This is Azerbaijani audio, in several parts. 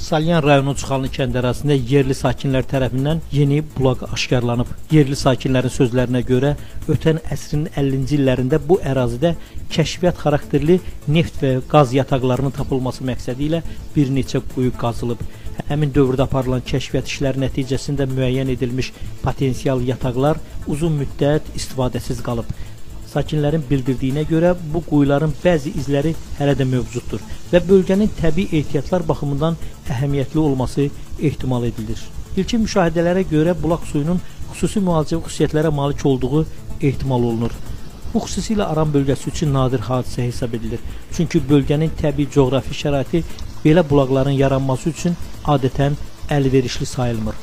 Salyan rayonu Çıxanlı kənd ərazisində yerli sakinlər tərəfindən yeni bulaq aşkarlanıb. Yerli sakinlərin sözlərinə görə ötən əsrin 50-ci illərində bu ərazidə kəşfiyyat xarakterli neft və qaz yataqlarının tapılması məqsədi ilə bir neçə quyu qazılıb. Həmin dövrdə aparılan kəşfiyyat işləri nəticəsində müəyyən edilmiş potensial yataqlar uzun müddət istifadəsiz qalıb. Sakinlərin bildirdiyinə görə bu quyuların bəzi izləri hələ də mövcuddur və bölgənin təbii ehtiyatlar baxımından əhəmiyyətli olması ehtimal edilir. İlkin müşahidələrə görə bulaq suyunun xüsusi müalicəvi xüsusiyyətlərə malik olduğu ehtimal olunur. Bu xüsusilə Aran bölgəsi üçün nadir hadisə hesab edilir. Çünki bölgənin təbii coğrafi şəraiti belə bulaqların yaranması üçün adətən əlverişli sayılmır.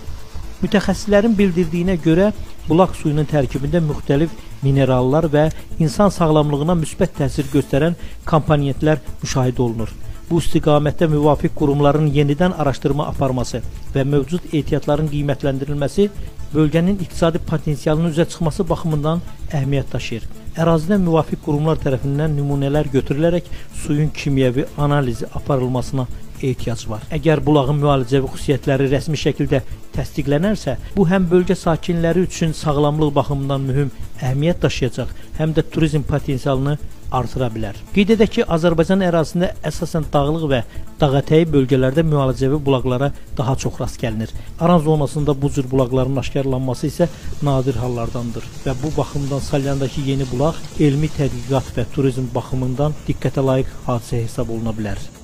Mütəxəssislərin bildirdiyinə görə bulaq suyunun tərkibində müxtəlif minerallar və insan sağlamlığına müsbət təsir göstərən komponentlər müşahidə olunur. Bu istiqamətdə müvafiq qurumların yenidən araşdırma aparması və mövcud ehtiyatların qiymətləndirilməsi bölgənin iqtisadi potensialının üzə çıxması baxımından əhəmiyyət daşıyır. Ərazidən müvafiq qurumlar tərəfindən nümunələr götürülərək suyun kimyəvi analizi aparılmasına ehtiyac var. Əgər bulağın müalicəvi xüsusiyyətləri rəsmi şəkildə təsdiqlənərsə, bu həm bölgə sakinləri üçün sağlamlıq baxımından mühüm əhəmiyyət daşıyacaq, həm də turizm potensialını artıra bilər. Qeyd edək ki, Azərbaycan ərazisində əsasən dağlıq və dağətəyi bölgələrdə müalicəvi bulaqlara daha çox rast gəlinir. Aran zonasında bu cür bulaqların aşkarlanması isə nadir hallardandır və bu baxımdan Salyandakı yeni bulaq elmi tədqiqat və turizm baxımından diqqətə layiq hadisə hesab oluna bilər.